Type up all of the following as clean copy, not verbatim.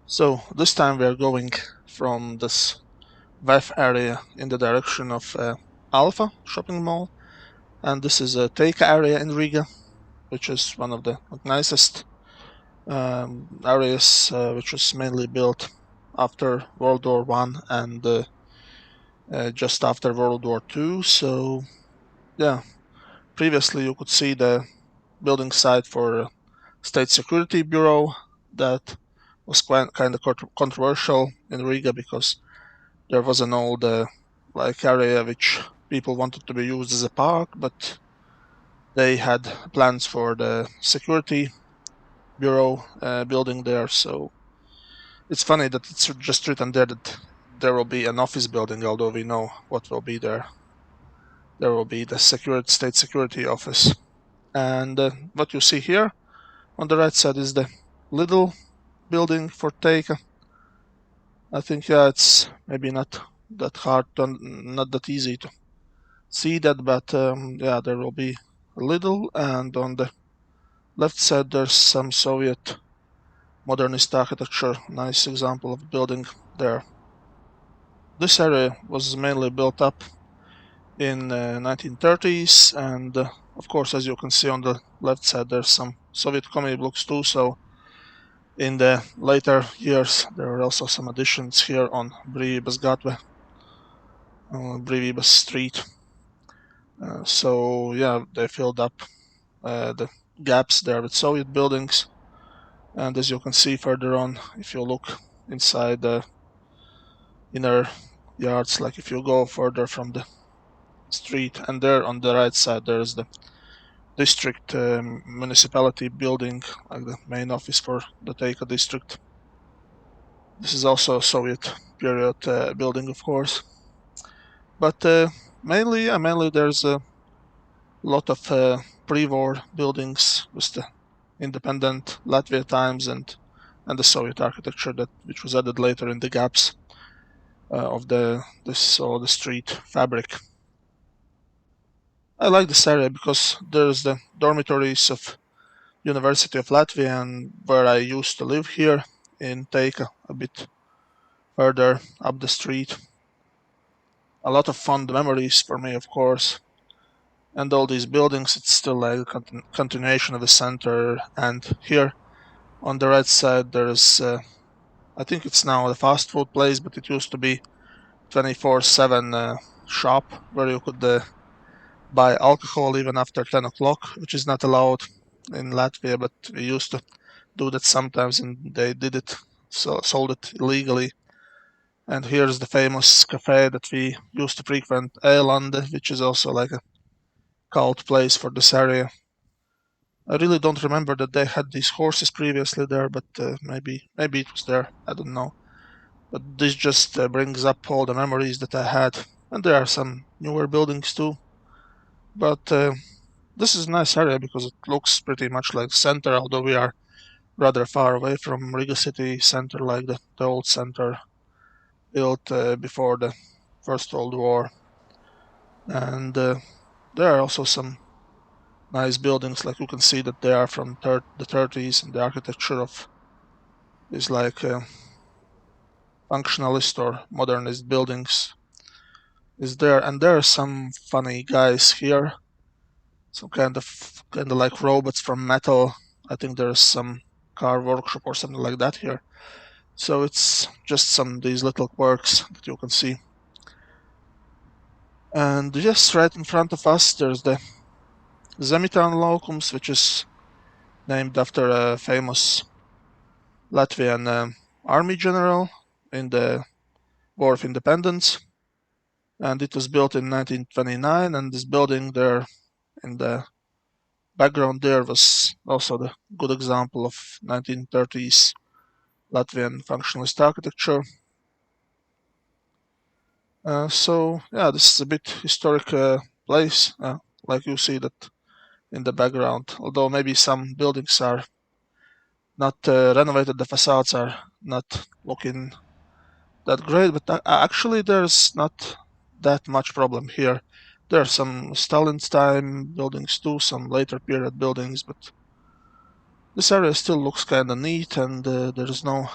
So this time we are going from this VEF area in the direction of Alfa shopping mall, and this is a Teika area in Riga, which is one of the nicest areas, which was mainly built after World War One and just after World War Two. So yeah, previously you could see the building site for State Security Bureau that was kind of controversial in Riga because there was an old area which people wanted to be used as a park, but they had plans for the security bureau building there. So it's funny that it's just written there that there will be an office building, although we know what will be there. There will be the state security office. And what you see here on the right side is the little building for Teika. I think, yeah, it's maybe not that hard, not that easy to see that, but yeah, there will be a little, and on the left side there's some Soviet modernist architecture, nice example of building there. This area was mainly built up in 1930s, and of course, as you can see on the left side, there's some Soviet community blocks too. So in the later years, there were also some additions here on Brīvības Brīvības Street. So yeah, they filled up the gaps there with Soviet buildings. And as you can see further on, if you look inside the inner yards, like if you go further from the street, and there on the right side there's the district municipality building, like the main office for the Teika district. This is also a Soviet period building, of course. But mainly there's a lot of pre-war buildings with the independent Latvia times and the Soviet architecture which was added later in the gaps of the street fabric. I like this area because there's the dormitories of University of Latvia, and where I used to live here in Teika, a bit further up the street. A lot of fond memories for me, of course. And all these buildings, it's still like a continuation of the center. And here on the right side, there's I think it's now a fast food place, but it used to be 24/7 shop where you could buy alcohol even after 10 o'clock, which is not allowed in Latvia, but we used to do that sometimes, and they did it, so sold it illegally. And here's the famous cafe that we used to frequent, Eilande, which is also like a cult place for this area. I really don't remember that they had these horses previously there, but maybe it was there. I don't know. But this just brings up all the memories that I had, and there are some newer buildings too. But this is a nice area because it looks pretty much like the center, although we are rather far away from Riga city center, like the old center built before the First World War. And there are also some nice buildings, like you can see that they are from the 30s, and the architecture of is like functionalist or modernist buildings is there. And there are some funny guys here, some kind of like robots from metal. I think there's some car workshop or something like that here. So it's just some these little quirks that you can see. And just right in front of us, there's the Zemitan Locums, which is named after a famous Latvian army general in the War of Independence. And it was built in 1929, and this building there in the background there was also the good example of 1930s Latvian functionalist architecture. So yeah, this is a bit historic place, like you see that in the background. Although maybe some buildings are not renovated, the facades are not looking that great, but actually there's not that much problem here. There are some Stalin's time buildings too, some later period buildings, but this area still looks kind of neat, and there's no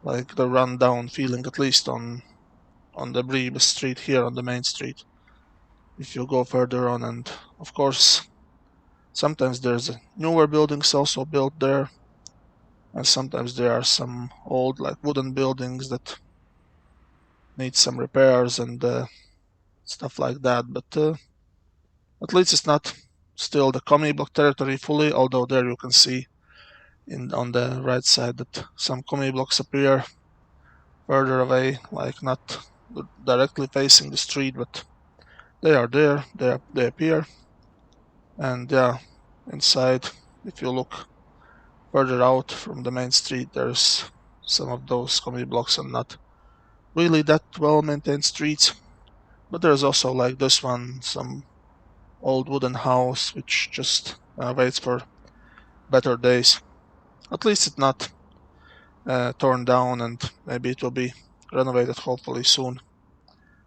like the run-down feeling, at least on the Brīvības street here, on the main street. If you go further on, and of course sometimes there's newer buildings also built there, and sometimes there are some old like wooden buildings that need some repairs and stuff like that. But at least it's not still the commie block territory fully, although there you can see on the right side that some commie blocks appear further away, like not directly facing the street, but they are there, they appear. And yeah, inside, if you look further out from the main street, there's some of those commie blocks and not really that well maintained streets. But there's also like this one, some old wooden house which just waits for better days. At least it's not torn down, and maybe it will be renovated hopefully soon.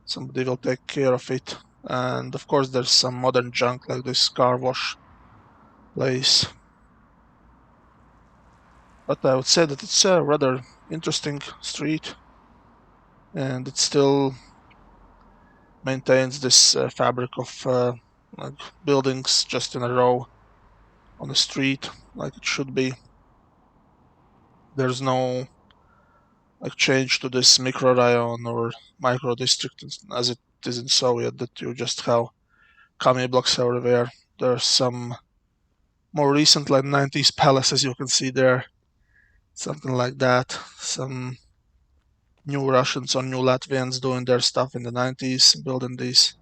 Somebody will take care of it. And of course there's some modern junk like this car wash place. But I would say that it's a rather interesting street, and it still maintains this fabric of like buildings just in a row on the street, like it should be. There's no like change to this microrayon or micro district as it is in Soviet, that you just have commie blocks everywhere. There's some more recent like 90s palaces you can see there, something like that. Some new Russians or new Latvians doing their stuff in the 90s, building these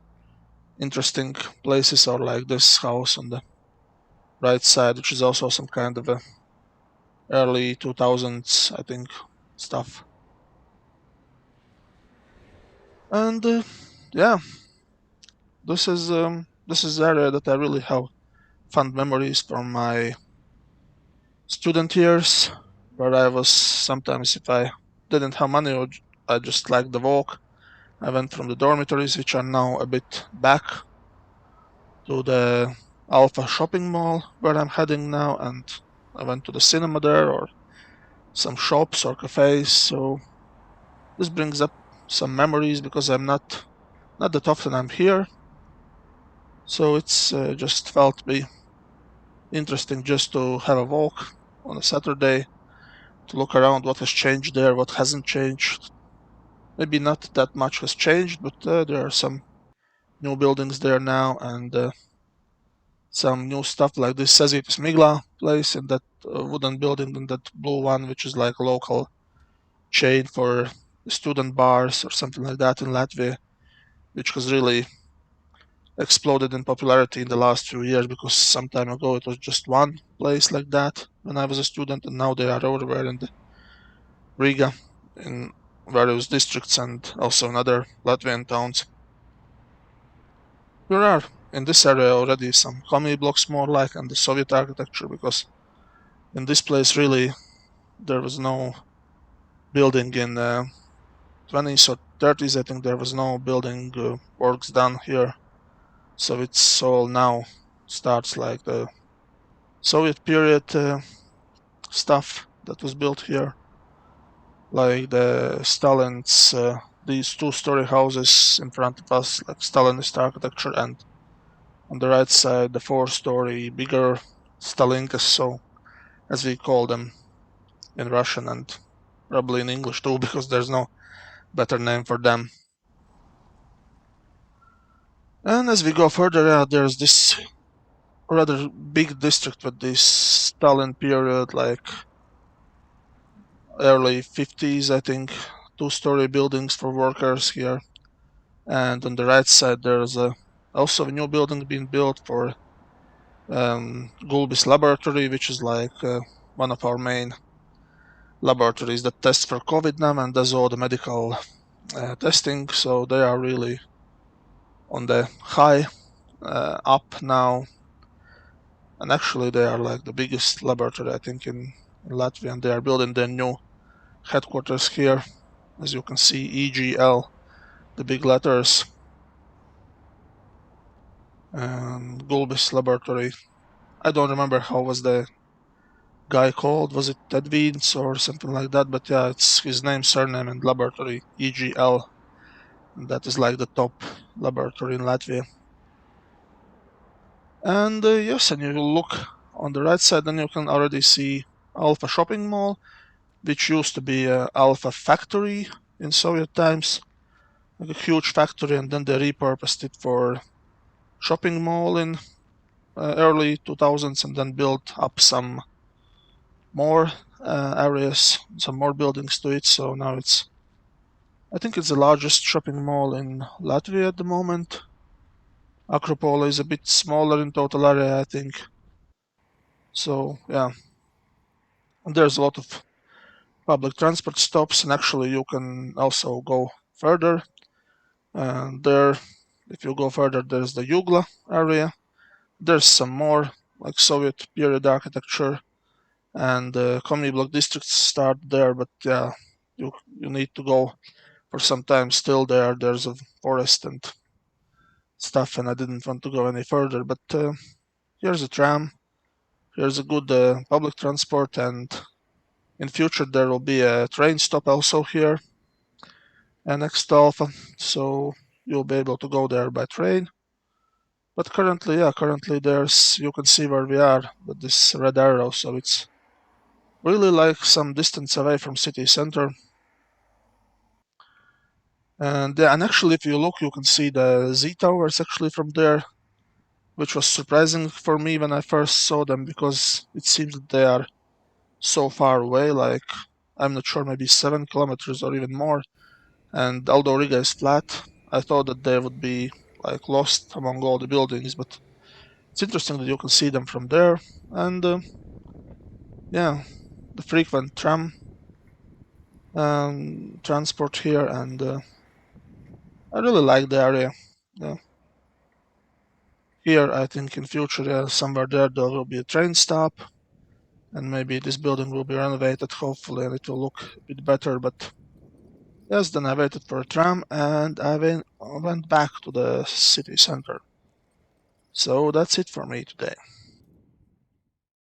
interesting places, or like this house on the right side, which is also some kind of a early 2000s, I think, stuff. And yeah, this is the area that I really have fond memories from my student years, where I was sometimes, if I didn't have money, I just liked the walk. I went from the dormitories, which are now a bit back, to the Alfa shopping mall where I'm heading now, and I went to the cinema there, or some shops or cafes. So this brings up some memories because I'm not that often I'm here. So it's just felt to be interesting just to have a walk on a Saturday, to look around what has changed there, what hasn't changed. Maybe not that much has changed, but there are some new buildings there now, and some new stuff like this Sazietis Migla place in that wooden building, and that blue one, which is like a local chain for student bars or something like that in Latvia, which has really exploded in popularity in the last few years, because some time ago it was just one place like that when I was a student, and now they are everywhere in the Riga, in various districts, and also in other Latvian towns. There are in this area already some commie blocks more like, and the Soviet architecture, because in this place really there was no building in 20s or 30s. I think there was no building works done here. So it's all now starts like the Soviet period stuff that was built here, like the Stalin's these two-story houses in front of us, like Stalinist architecture, and on the right side the four-story bigger Stalinkas, so as we call them in Russian and probably in English too, because there's no better name for them. And as we go further, there's this rather big district with this Stalin period, like early 50s, I think, two-story buildings for workers here. And on the right side, there's also a new building being built for Gulbis laboratory, which is like one of our main laboratories that tests for COVID now and does all the medical testing. So they are really on the high up now. And actually, they are like the biggest laboratory, I think, in Latvia, and they are building their new headquarters here. As you can see, EGL, the big letters, and Gulbis laboratory. I don't remember how was the guy called. Was it Edwins or something like that? But yeah, it's his name, surname, and laboratory, EGL. And that is like the top laboratory in Latvia. And yes, and you look on the right side, then you can already see Alfa shopping mall, which used to be a Alfa factory in Soviet times, like a huge factory, and then they repurposed it for shopping mall in early 2000s, and then built up some more areas, some more buildings to it. So now I think it's the largest shopping mall in Latvia at the moment. Acropolis is a bit smaller in total area, I think. So yeah, and there's a lot of public transport stops, and actually you can also go further. And there, if you go further, there's the Yugla area. There's some more like Soviet period architecture, and the commune block districts start there. But yeah, you need to go for some time still there. There's a forest and stuff, and I didn't want to go any further. But here's a tram. Here's a good public transport, and in future there will be a train stop also here next to Alpha, so you'll be able to go there by train. But currently, yeah, currently there's, you can see where we are with this red arrow, so it's really like some distance away from city center. And yeah, and actually if you look, you can see the Z towers actually from there, which was surprising for me when I first saw them, because it seems that they are so far away, like, I'm not sure, maybe 7 kilometers or even more. And although Riga is flat, I thought that they would be like lost among all the buildings, but it's interesting that you can see them from there. And yeah, the frequent tram transport here, and I really like the area. Yeah. Here, I think in future, somewhere there will be a train stop, and maybe this building will be renovated, hopefully, and it will look a bit better. But yes, then I waited for a tram, and I went back to the city center. So that's it for me today.